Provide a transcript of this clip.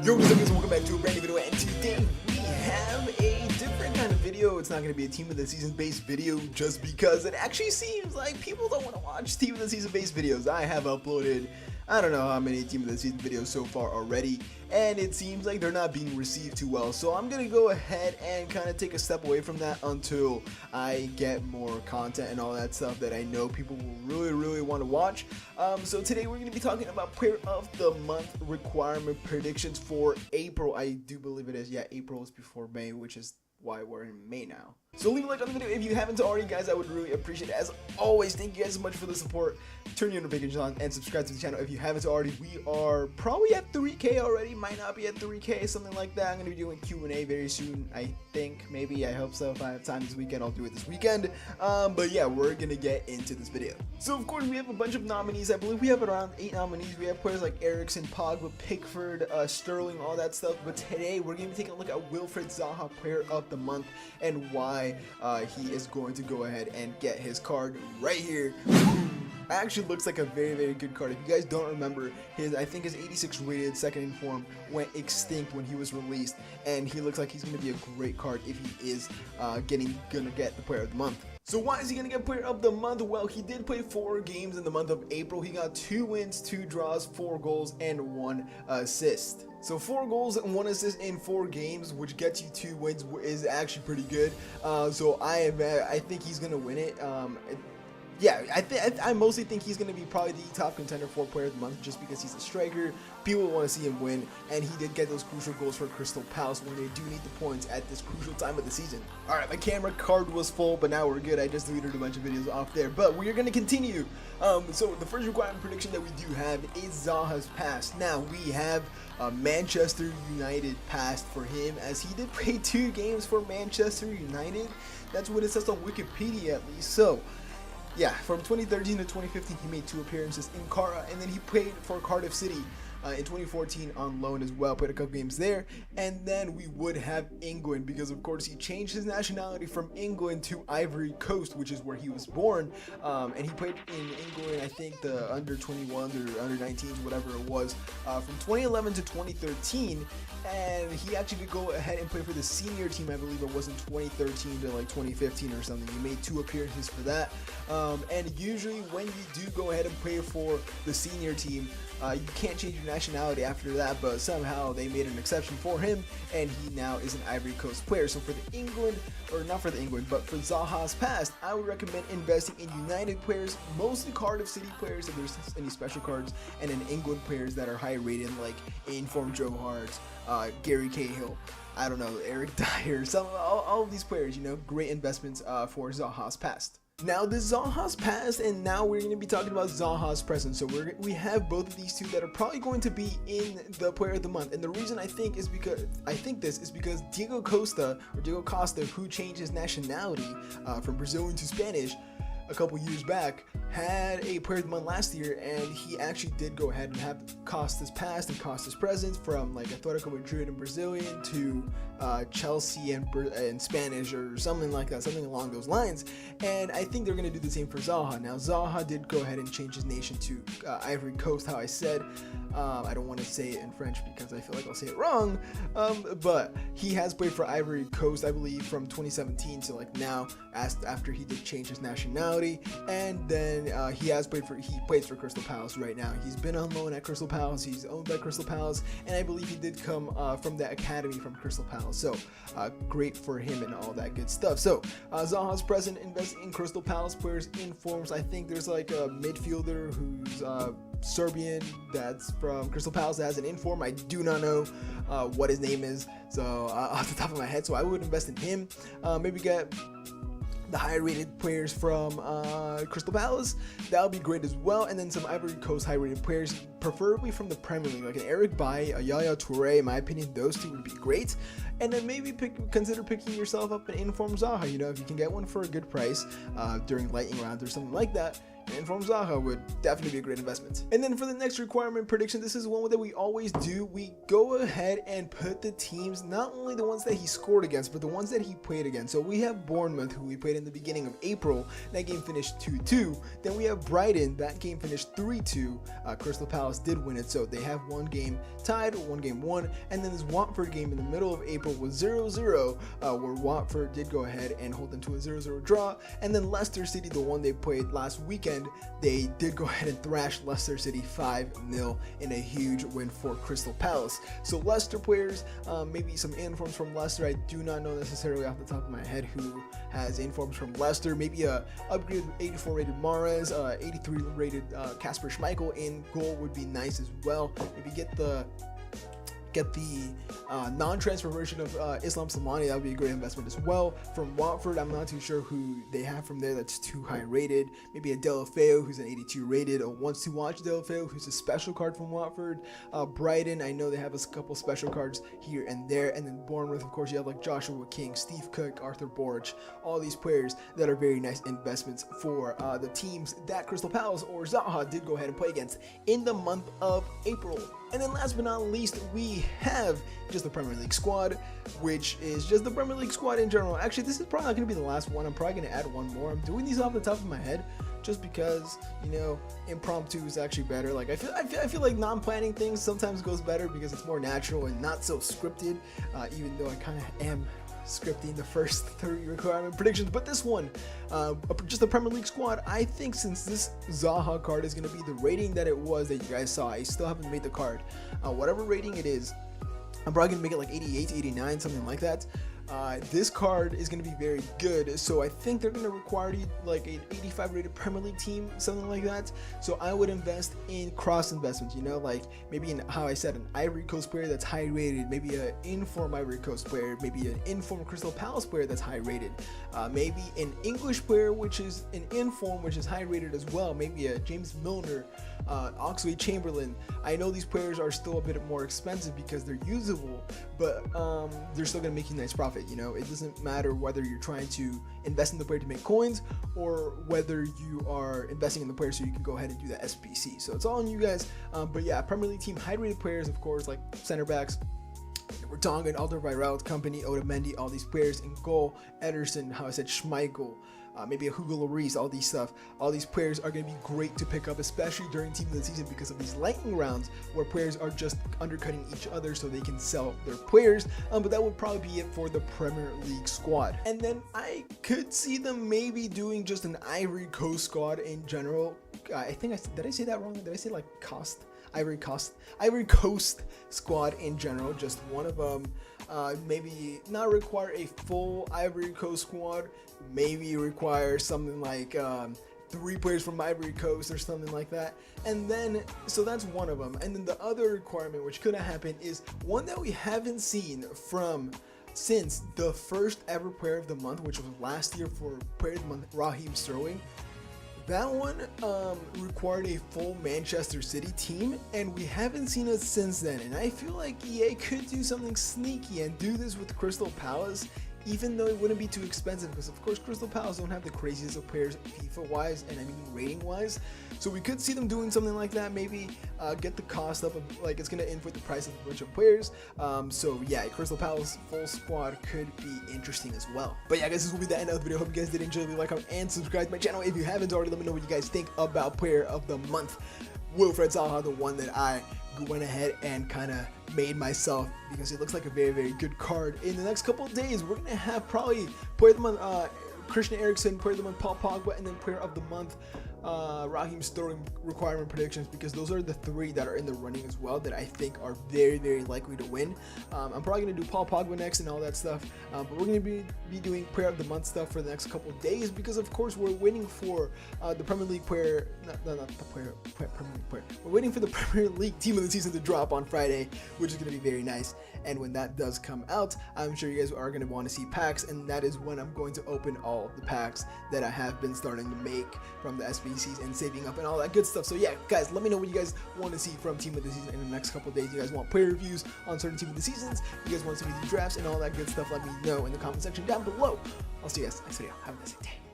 Yo, what's up guys, welcome back to a brand new video, and today we have a different kind of video. It's not going to be a team of the season based video just because it actually seems like people don't want to watch team of the season based videos. I have uploaded, I don't know how many team of the season videos so far already, and it seems like they're not being received too well. So I'm going to go ahead and kind of take a step away from that until I get more content and all that stuff that I know people will really want to watch. So today we're going to be talking about Player of the Month requirement predictions for April. I do believe it is. Yeah, April is before May, which is why we're in May now. So leave a like on the video if you haven't already, guys. I would really appreciate it. As always, thank you guys so much for the support. Turn your notifications on and subscribe to the channel if you haven't already. We are probably at 3K already, might not be at 3K, something like that. I'm gonna be doing Q&A very soon, I think, maybe, I hope so. If I have time this weekend, I'll do it this weekend. But yeah, we're gonna get into this video. So of course we have a bunch of nominees. I believe we have around 8 nominees. We have players like Eriksson, Pogba, Pickford, Sterling, all that stuff. But today we're gonna be taking a look at Wilfried Zaha Player of the Month and why he is going to go ahead and get his card right here. Actually looks like a very good card. If you guys don't remember, I think his 86 rated second in form went extinct when he was released, and he looks like he's going to be a great card if he is gonna get the Player of the Month. So why is he going to get Player of the Month? Well, he did play 4 games in the month of April. He got 2 wins, 2 draws, 4 goals, and 1 assist. So 4 goals and 1 assist in 4 games, which gets you 2 wins, is actually pretty good. So I think he's going to win it. Yeah, I mostly think he's going to be probably the top contender for Player of the Month just because he's a striker. People want to see him win, and he did get those crucial goals for Crystal Palace when they do need the points at this crucial time of the season. Alright, my camera card was full, but now we're good. I just deleted a bunch of videos off there, but we are going to continue. So the first requirement prediction that we do have is Zaha's past. Now, we have Manchester United past for him, as he did play 2 games for Manchester United. That's what it says on Wikipedia, at least. So yeah, from 2013 to 2015, he made 2 appearances in Cara, and then he played for Cardiff City in 2014 on loan as well, played a couple games there. And then we would have England, because of course he changed his nationality from England to Ivory Coast, which is where he was born, and he played in England, I think the under 21s or under 19s, whatever it was, from 2011 to 2013, and he actually did go ahead and play for the senior team. I believe it was in 2013 to like 2015 or something. He made 2 appearances for that, and usually when you do go ahead and play for the senior team, you can't change your nationality after that, but somehow they made an exception for him, and he now is an Ivory Coast player. So for the England, or not for the England, but for Zaha's past, I would recommend investing in United players, mostly Cardiff City players if there's any special cards, and in England players that are high rated, like in-form Joe Hart, Gary Cahill, I don't know, Eric Dyer, all of these players, you know, great investments for Zaha's past. Now this Zaha's past, and now we're going to be talking about Zaha's present. So we have both of these two that are probably going to be in the Player of the Month, and the reason I think this is because Diego Costa, who changed his nationality from Brazilian to Spanish a couple years back, had a Player of the Month last year, and he actually did go ahead and have Costa's past and Costa's present from like Atletico Madrid and Brazilian to Chelsea and Spanish or something like that, something along those lines. And I think they're going to do the same for Zaha. Now Zaha did go ahead and change his nation to Ivory Coast, how I said. I don't want to say it in French because I feel like I'll say it wrong, but he has played for Ivory Coast, I believe, from 2017 to like now, after he did change his nationality. And then he plays for Crystal Palace right now. He's been on loan at Crystal Palace, he's owned by Crystal Palace, and I believe he did come from the academy from Crystal Palace. So great for him and all that good stuff. So Zaha's present, investing in Crystal Palace players in forms. I think there's like a midfielder who's Serbian that's from Crystal Palace that has an inform. I do not know what his name is, so off the top of my head, so I would invest in him. Maybe get the high rated players from Crystal Palace, that would be great as well. And then some Ivory Coast high rated players, preferably from the Premier League, like an Eric Bailly, a Yaya Toure. In my opinion, those 2 would be great. And then maybe consider picking yourself up an inform Zaha. You know, if you can get one for a good price during lightning rounds or something like that, Inform Zaha would definitely be a great investment. And then for the next requirement prediction, this is one that we always do. We go ahead and put the teams, not only the ones that he scored against, but the ones that he played against. So we have Bournemouth, who we played in the beginning of April. That game finished 2-2. Then we have Brighton. That game finished 3-2. Crystal Palace Palace did win it, so they have one game tied, one game won, and then this Watford game in the middle of April was 0-0, where Watford did go ahead and hold them to a 0-0 draw, and then Leicester City, the one they played last weekend, they did go ahead and thrash Leicester City 5-0 in a huge win for Crystal Palace. So Leicester players, maybe some informs from Leicester. I do not know necessarily off the top of my head who has informs from Leicester. Maybe a upgraded 84 rated Mahrez, 83 rated Kasper Schmeichel in goal would be nice as well. Maybe get the non-transfer version of Islam Slimani. That would be a great investment as well. From Watford, I'm not too sure who they have from there that's too high rated. Maybe a Deulofeu, who's an 82 rated, a wants to watch Deulofeu, who's a special card from Watford. Brighton, I know they have a couple special cards here and there. And then Bournemouth, of course, you have like Joshua King, Steve Cook, Arthur Borch, all these players that are very nice investments for the teams that Crystal Palace or ZAHA did go ahead and play against in the month of April. And then last but not least, we have just the Premier League squad, which is just the Premier League squad in general. Actually, this is probably not going to be the last one. I'm probably going to add one more. I'm doing these off the top of my head just because, you know, impromptu is actually better. Like I feel like non-planning things sometimes goes better because it's more natural and not so scripted, even though I kind of am scripting the first 30 requirement predictions. But this one, just the Premier League squad, I think since this ZAHA card is going to be the rating that it was that you guys saw, I still haven't made the card, whatever rating it is, I'm probably going to make it like 88, 89, something like that. This card is going to be very good, so I think they're going to require you like an 85 rated Premier League team, something like that. So I would invest in cross investments, you know, like maybe in, how I said, an Ivory Coast player that's high rated, maybe an inform Ivory Coast player, maybe an inform Crystal Palace player that's high rated, maybe an English player which is an inform which is high rated as well, maybe a James Milner, Oxlade-Chamberlain. I know these players are still a bit more expensive because they're usable, but they're still going to make you nice profit. You know, it doesn't matter whether you're trying to invest in the player to make coins or whether you are investing in the player so you can go ahead and do that SPC. So it's all on you guys. But yeah, Premier League team high rated players, of course, like center backs, Vertonghen, Alderweireld, Company, Otamendi, all these players in goal, Ederson, how I said, Schmeichel, maybe a Hugo Lloris, all these players are going to be great to pick up, especially during team of the season because of these lightning rounds where players are just undercutting each other so they can sell their players. But that would probably be it for the Premier League squad. And then I could see them maybe doing just an Ivory Coast squad in general. I think did I say that wrong? Did I say like Ivory Coast squad in general, just one of them. Maybe not require a full Ivory Coast squad, maybe require something like 3 players from Ivory Coast or something like that. And then, so that's one of them. And then the other requirement, which could have happened, is one that we haven't seen since the first ever player of the month, which was last year for player of the month, Raheem Sterling. That one required a full Manchester City team, and we haven't seen it since then. And I feel like EA could do something sneaky and do this with Crystal Palace, even though it wouldn't be too expensive, because of course Crystal Palace don't have the craziest of players FIFA wise, and I mean rating wise. So we could see them doing something like that, maybe get the cost up, like it's gonna input the price of a bunch of players. So yeah, Crystal Palace full squad could be interesting as well. But yeah guys, this will be the end of the video. Hope you guys did enjoy. Leave a like, comment, and subscribe to my channel if you haven't already. Let me know what you guys think about player of the month. Wilfred Zaha, the one that I went ahead and kind of made myself, because it looks like a very, very good card. In the next couple of days, we're gonna have probably player of the month Christian Eriksen, player of the month Paul Pogba, and then player of the month Raheem Sterling requirement predictions, because those are the 3 that are in the running as well that I think are very, very likely to win. I'm probably going to do Paul Pogba next and all that stuff, but we're going to be doing player of the month stuff for the next couple of days, because of course we're waiting for the Premier League player, not the Premier League player, we're waiting for the Premier League team of the season to drop on Friday, which is going to be very nice. And when that does come out, I'm sure you guys are going to want to see packs, and that is when I'm going to open all the packs that I have been starting to make from the SBCs and saving up and all that good stuff. So yeah guys, let me know what you guys want to see from team of the season in the next couple of days. You guys want player reviews on certain team of the seasons, you guys want to see me do drafts and all that good stuff, let me know in the comment section down below. I'll see you guys next video. Have a nice day.